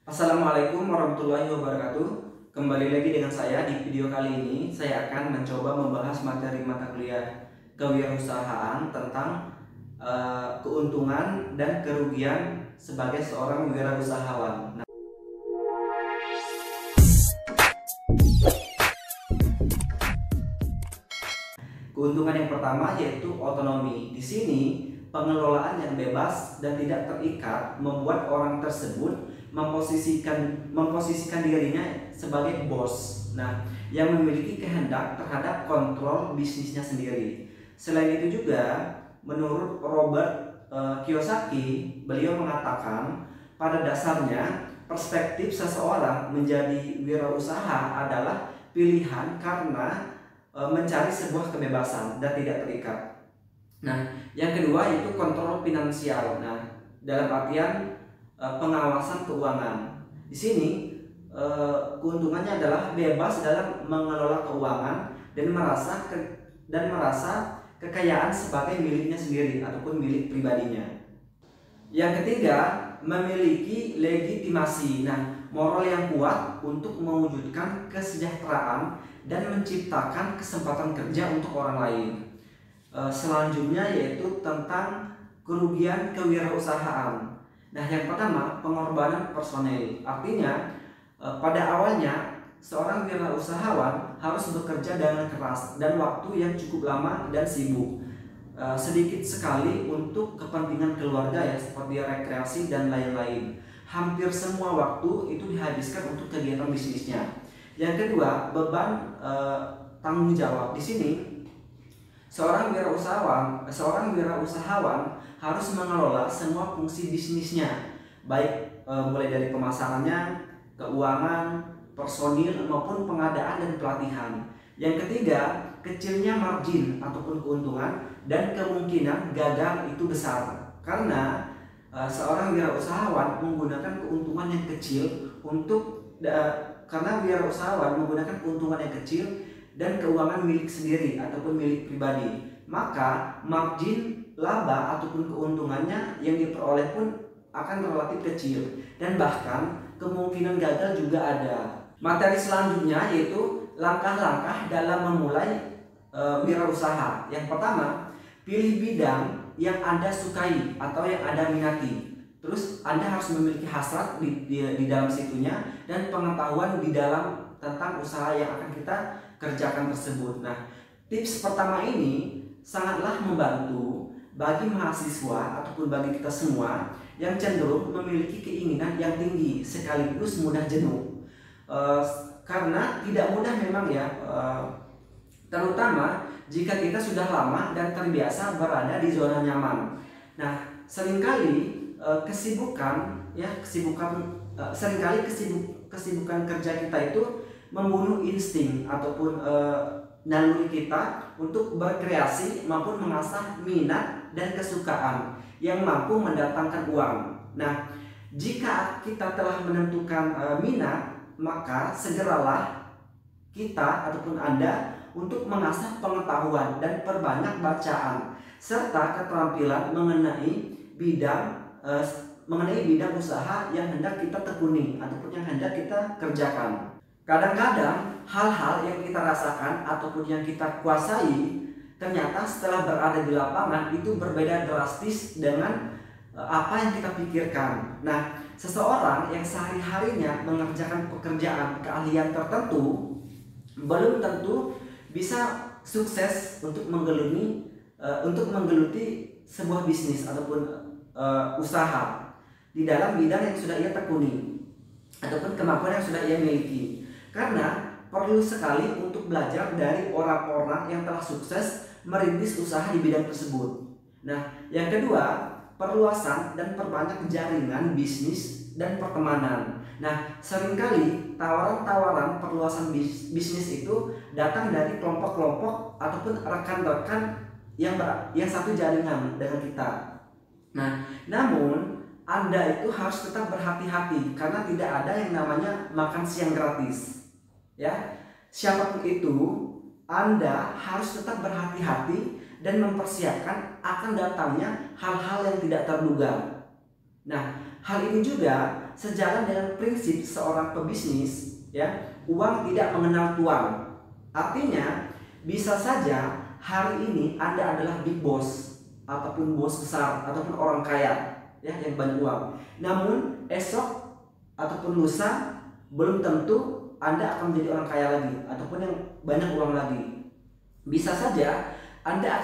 Assalamualaikum warahmatullahi wabarakatuh. Kembali lagi dengan saya di video kali ini. Saya akan mencoba membahas materi mata kuliah kewirausahaan tentang keuntungan dan kerugian sebagai seorang wirausahawan. Keuntungan yang pertama yaitu otonomi. Di sini pengelolaan yang bebas dan tidak terikat membuat orang tersebut memposisikan dirinya sebagai bos. Nah, yang memiliki kehendak terhadap kontrol bisnisnya sendiri. Selain itu juga, menurut Robert Kiyosaki, beliau mengatakan pada dasarnya perspektif seseorang menjadi wirausaha adalah pilihan karena mencari sebuah kebebasan dan tidak terikat. Nah, yang kedua itu kontrol finansial. Nah, dalam artian pengawasan keuangan. Di sini keuntungannya adalah bebas dalam mengelola keuangan dan merasa kekayaan sebagai miliknya sendiri ataupun milik pribadinya. Yang ketiga, memiliki legitimasi. Nah, moral yang kuat untuk mewujudkan kesejahteraan dan menciptakan kesempatan kerja untuk orang lain. Selanjutnya yaitu tentang kerugian kewirausahaan. Nah, yang pertama, pengorbanan personel. Artinya, pada awalnya seorang wirausahawan harus bekerja dengan keras dan waktu yang cukup lama dan sibuk. Sedikit sekali untuk kepentingan keluarga ya, seperti rekreasi dan lain-lain. Hampir semua waktu itu dihabiskan untuk kegiatan bisnisnya. Yang kedua, beban tanggung jawab. Di sini seorang wirausahawan harus mengelola semua fungsi bisnisnya, baik mulai dari pemasarannya, keuangan, personil maupun pengadaan dan pelatihan. Yang ketiga, kecilnya margin ataupun keuntungan dan kemungkinan gagal itu besar karena seorang wirausahawan menggunakan keuntungan yang kecil dan keuangan milik sendiri ataupun milik pribadi, maka margin laba ataupun keuntungannya yang diperoleh pun akan relatif kecil dan bahkan kemungkinan gagal juga ada. Materi selanjutnya yaitu langkah-langkah dalam memulai wirausaha. Yang pertama, pilih bidang yang Anda sukai atau yang Anda minati. Terus Anda harus memiliki hasrat di dalam situnya dan pengetahuan di dalam tentang usaha yang akan kita kerjakan tersebut. Nah, tips pertama ini sangatlah membantu bagi mahasiswa ataupun bagi kita semua yang cenderung memiliki keinginan yang tinggi sekaligus mudah jenuh. Karena tidak mudah memang ya, terutama jika kita sudah lama dan terbiasa berada di zona nyaman. Nah, seringkali kesibukan kerja kita itu membunuh insting ataupun naluri kita untuk berkreasi maupun mengasah minat dan kesukaan yang mampu mendatangkan uang. Nah, jika kita telah menentukan minat, maka segeralah kita ataupun Anda untuk mengasah pengetahuan dan perbanyak bacaan serta keterampilan mengenai bidang usaha yang hendak kita tekuni ataupun yang hendak kita kerjakan. Kadang-kadang hal-hal yang kita rasakan ataupun yang kita kuasai ternyata setelah berada di lapangan itu berbeda drastis dengan apa yang kita pikirkan. Nah, seseorang yang sehari-harinya mengerjakan pekerjaan keahlian tertentu belum tentu bisa sukses untuk menggeluti sebuah bisnis ataupun usaha di dalam bidang yang sudah ia tekuni ataupun kemampuan yang sudah ia miliki. Karena perlu sekali untuk belajar dari orang-orang yang telah sukses merintis usaha di bidang tersebut. Nah, yang kedua, perluasan dan perbanyak jaringan bisnis dan pertemanan. Nah, seringkali tawaran-tawaran perluasan bisnis itu datang dari kelompok-kelompok ataupun rekan-rekan yang satu jaringan dengan kita. Nah, namun Anda itu harus tetap berhati-hati karena tidak ada yang namanya makan siang gratis. Ya, siapapun itu, Anda harus tetap berhati-hati dan mempersiapkan akan datangnya hal-hal yang tidak terduga. Nah, hal ini juga sejalan dengan prinsip seorang pebisnis, ya, uang tidak mengenal tuan. Artinya, bisa saja hari ini Anda adalah big boss ataupun bos besar ataupun orang kaya, ya, yang banyak uang. Namun esok ataupun lusa belum tentu Anda akan menjadi orang kaya lagi ataupun yang banyak uang lagi. Bisa saja Anda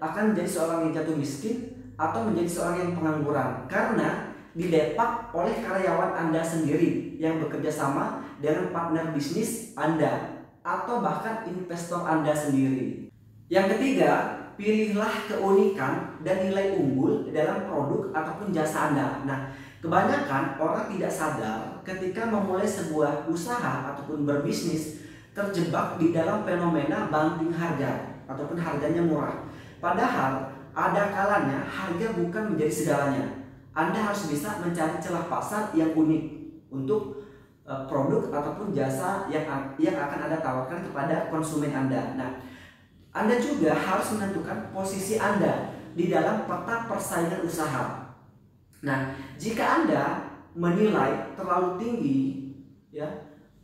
akan menjadi seorang yang jatuh miskin atau menjadi seorang yang pengangguran karena didepak oleh karyawan Anda sendiri yang bekerja sama dengan partner bisnis Anda atau bahkan investor Anda sendiri. Yang ketiga, pilihlah keunikan dan nilai unggul dalam produk ataupun jasa Anda. Nah, kebanyakan orang tidak sadar ketika memulai sebuah usaha ataupun berbisnis terjebak di dalam fenomena banting harga ataupun harganya murah. Padahal ada kalanya harga bukan menjadi segalanya. Anda harus bisa mencari celah pasar yang unik untuk produk ataupun jasa yang akan Anda tawarkan kepada konsumen Anda. Nah, Anda juga harus menentukan posisi Anda di dalam peta persaingan usaha. Nah, jika Anda menilai terlalu tinggi, ya,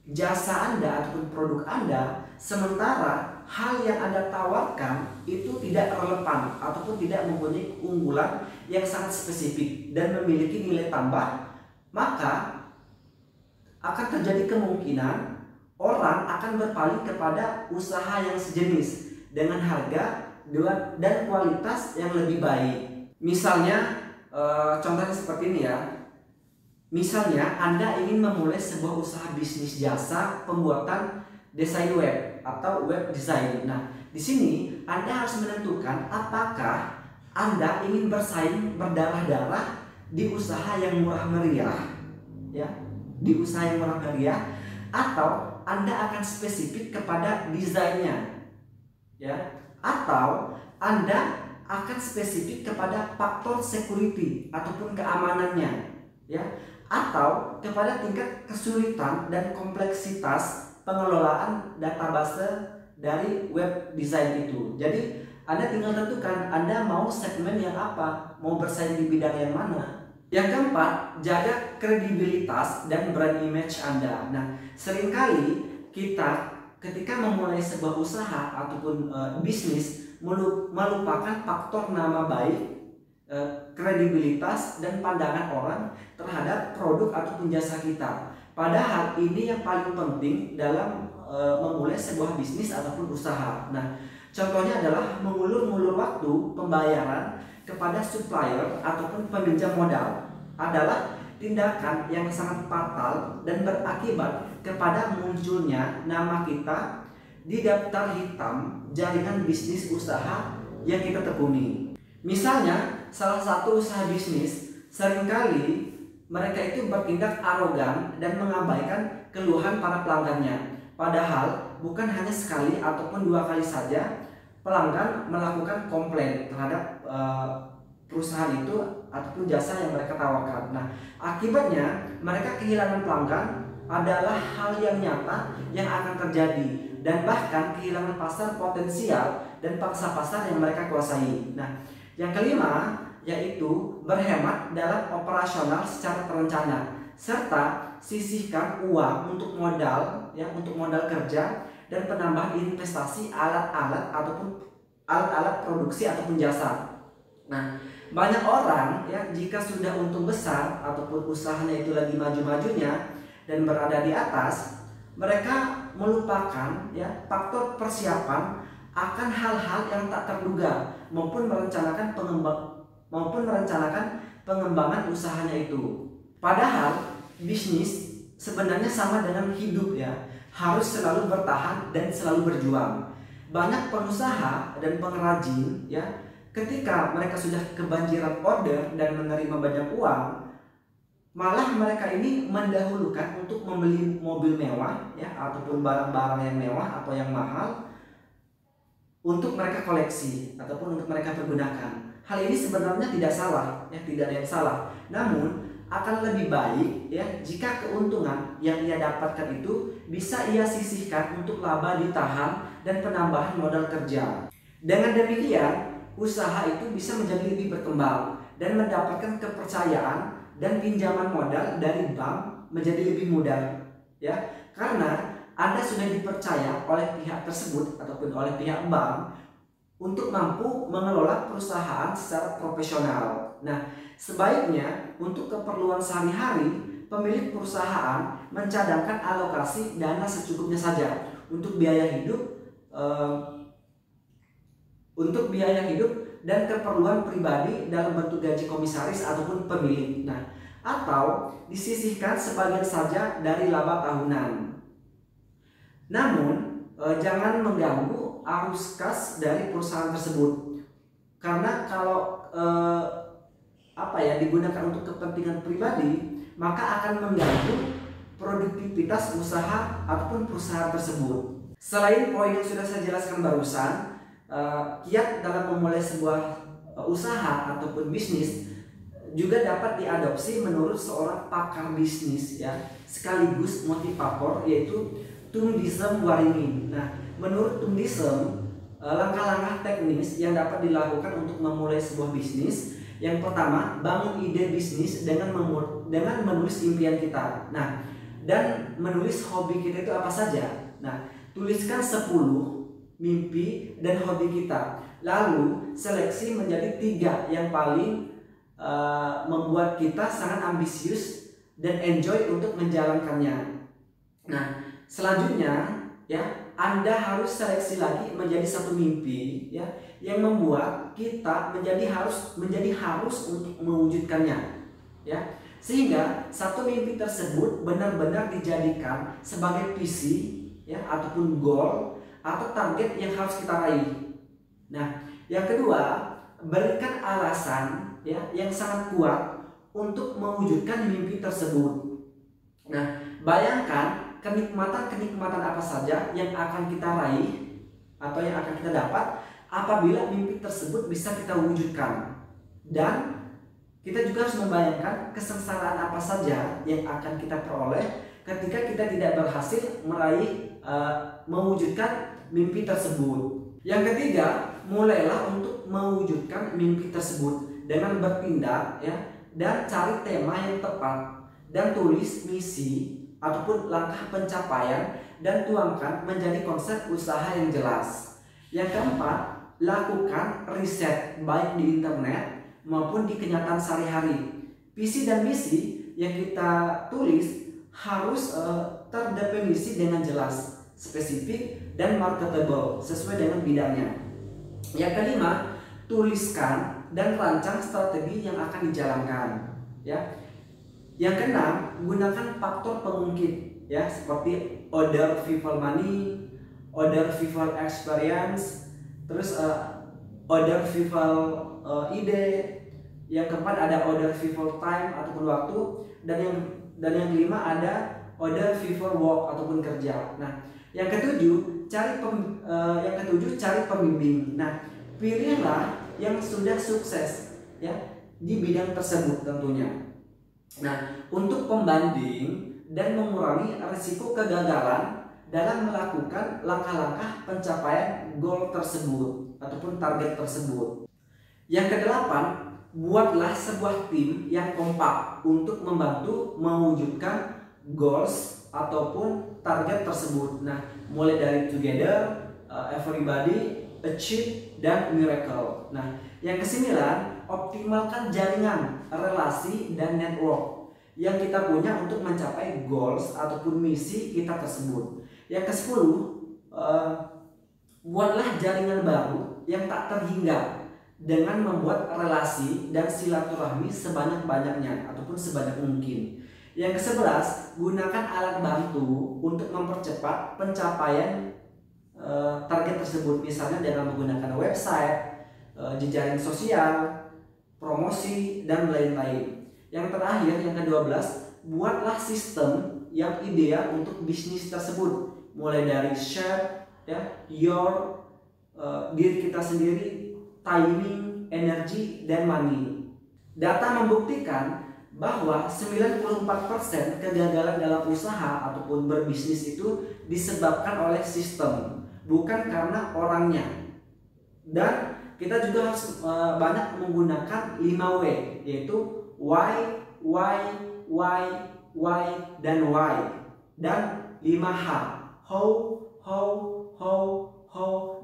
jasa Anda ataupun produk Anda, sementara hal yang Anda tawarkan itu tidak relevan ataupun tidak mempunyai keunggulan yang sangat spesifik dan memiliki nilai tambah, maka akan terjadi kemungkinan orang akan berpaling kepada usaha yang sejenis dengan harga dan kualitas yang lebih baik. Misalnya, contohnya seperti ini ya. Misalnya Anda ingin memulai sebuah usaha bisnis jasa pembuatan desain web atau web design. Nah, di sini Anda harus menentukan apakah Anda ingin bersaing berdarah-darah di usaha yang murah meriah, ya, di usaha yang murah meriah, atau Anda akan spesifik kepada desainnya, ya, atau Anda akan spesifik kepada faktor security ataupun keamanannya, ya, atau kepada tingkat kesulitan dan kompleksitas pengelolaan database dari web design itu. Jadi Anda tinggal tentukan Anda mau segmen yang apa, mau bersaing di bidang yang mana. Yang keempat, jaga kredibilitas dan brand image Anda. Nah, seringkali kita ketika memulai sebuah usaha ataupun bisnis melupakan faktor nama baik, kredibilitas dan pandangan orang terhadap produk ataupun jasa kita. Padahal ini yang paling penting dalam memulai sebuah bisnis ataupun usaha. Nah, contohnya adalah mengulur-ngulur waktu pembayaran kepada supplier ataupun peminjam modal adalah tindakan yang sangat fatal dan berakibat kepada munculnya nama kita di daftar hitam jaringan bisnis usaha yang kita tekuni. Misalnya, salah satu usaha bisnis seringkali mereka itu bertindak arogan dan mengabaikan keluhan para pelanggannya. Padahal bukan hanya sekali ataupun dua kali saja pelanggan melakukan komplain terhadap perusahaan itu ataupun jasa yang mereka tawarkan. Nah, akibatnya mereka kehilangan pelanggan adalah hal yang nyata yang akan terjadi dan bahkan kehilangan pasar potensial dan pangsa pasar yang mereka kuasai. Nah, yang kelima yaitu berhemat dalam operasional secara terencana serta sisihkan uang untuk modal, ya, untuk modal kerja dan penambahan investasi alat-alat ataupun alat-alat produksi ataupun jasa. Nah, banyak orang, ya, jika sudah untung besar ataupun usahanya itu lagi maju-majunya dan berada di atas, mereka melupakan, ya, faktor persiapan akan hal-hal yang tak terduga maupun merencanakan pengembangan usahanya itu. Padahal bisnis sebenarnya sama dengan hidup, ya, harus selalu bertahan dan selalu berjuang. Banyak pengusaha dan pengrajin, ya, ketika mereka sudah kebanjiran order dan menerima banyak uang, malah mereka ini mendahulukan untuk membeli mobil mewah, ya, ataupun barang-barang yang mewah atau yang mahal untuk mereka koleksi ataupun untuk mereka pergunakan. Hal ini sebenarnya tidak salah, ya, tidak ada yang salah. Namun akan lebih baik, ya, jika keuntungan yang ia dapatkan itu bisa ia sisihkan untuk laba ditahan dan penambahan modal kerja. Dengan demikian, usaha itu bisa menjadi lebih berkembang dan mendapatkan kepercayaan dan pinjaman modal dari bank menjadi lebih mudah, ya, karena Anda sudah dipercaya oleh pihak tersebut ataupun oleh pihak bank untuk mampu mengelola perusahaan secara profesional. Nah, sebaiknya untuk keperluan sehari-hari, pemilik perusahaan mencadangkan alokasi dana secukupnya saja untuk biaya hidup, dan keperluan pribadi dalam bentuk gaji komisaris ataupun pemilik. Nah, atau disisihkan sebagian saja dari laba tahunan. Namun, jangan mengganggu arus kas dari perusahaan tersebut, karena kalau digunakan untuk kepentingan pribadi, maka akan mengganggu produktivitas usaha ataupun perusahaan tersebut. Selain poin yang sudah saya jelaskan barusan, kiat dalam memulai sebuah usaha ataupun bisnis juga dapat diadopsi menurut seorang pakar bisnis, ya, sekaligus motivator, yaitu Tung Disem Waringin. Nah, menurut Tung Disem, langkah-langkah teknis yang dapat dilakukan untuk memulai sebuah bisnis. Yang pertama, bangun ide bisnis dengan menulis impian kita. Nah, dan menulis hobi kita itu apa saja. Nah, tuliskan 10 mimpi dan hobi kita. Lalu seleksi menjadi 3 yang paling membuat kita sangat ambisius dan enjoy untuk menjalankannya. Nah, selanjutnya, ya, Anda harus seleksi lagi menjadi 1 mimpi, ya, yang membuat kita menjadi harus untuk mewujudkannya, ya, sehingga 1 mimpi tersebut benar-benar dijadikan sebagai visi, ya, ataupun goal atau target yang harus kita raih. Nah, yang kedua, berikan alasan, ya, yang sangat kuat untuk mewujudkan mimpi tersebut. Nah, bayangkan kenikmatan apa saja yang akan kita raih atau yang akan kita dapat apabila mimpi tersebut bisa kita wujudkan. Dan kita juga harus membayangkan kesengsaraan apa saja yang akan kita peroleh ketika kita tidak berhasil mewujudkan mimpi tersebut. Yang ketiga, mulailah untuk mewujudkan mimpi tersebut dengan bertindak, ya, dan cari tema yang tepat dan tulis misi ataupun langkah pencapaian dan tuangkan menjadi konsep usaha yang jelas. Yang keempat, lakukan riset baik di internet maupun di kenyataan sehari-hari. Visi dan misi yang kita tulis harus terdefinisi dengan jelas, spesifik, dan marketable sesuai dengan bidangnya. Yang kelima, tuliskan dan rancang strategi yang akan dijalankan, ya. Yang keenam, gunakan faktor pengungkit, ya, seperti order fulfill money, order fulfill experience, terus order fulfill ide. Yang keempat ada order fulfill time ataupun waktu, dan yang kelima ada order fulfill work ataupun kerja. Nah, yang ketujuh cari pembimbing. Nah, pilihlah yang sudah sukses, ya, di bidang tersebut tentunya. Nah, untuk pembanding dan mengurangi risiko kegagalan dalam melakukan langkah-langkah pencapaian goal tersebut ataupun target tersebut. Yang kedelapan, buatlah sebuah tim yang kompak untuk membantu mewujudkan goals ataupun target tersebut. Nah, mulai dari together, everybody, achieve, dan miracle. Nah, yang kesembilan, optimalkan jaringan, relasi, dan network yang kita punya untuk mencapai goals ataupun misi kita tersebut. Yang kesepuluh, buatlah jaringan baru yang tak terhingga dengan membuat relasi dan silaturahmi sebanyak-banyaknya ataupun sebanyak mungkin. Yang ke-11, gunakan alat bantu untuk mempercepat pencapaian target tersebut, misalnya dengan menggunakan website, jejaring sosial, promosi, dan lain-lain. Yang terakhir, yang ke-12, buatlah sistem yang ideal untuk bisnis tersebut, mulai dari shape, ya, diri kita sendiri, timing, energi, dan money. Data membuktikan bahwa 94% kegagalan dalam usaha ataupun berbisnis itu disebabkan oleh sistem, bukan karena orangnya. Dan kita juga harus banyak menggunakan 5W, yaitu why, why, dan why. Dan 5H, how,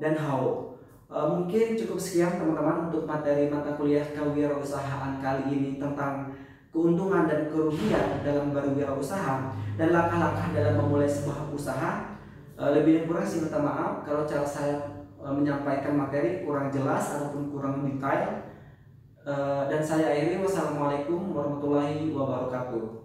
dan how. Mungkin cukup sekian teman-teman untuk materi mata kuliah kewirausahaan kali ini tentang keuntungan dan kerugian dalam berwirausaha dan langkah-langkah dalam memulai sebuah usaha. Lebih dan kurang saya minta maaf kalau cara saya menyampaikan materi kurang jelas ataupun kurang detail. Dan saya akhiri, wassalamualaikum warahmatullahi wabarakatuh.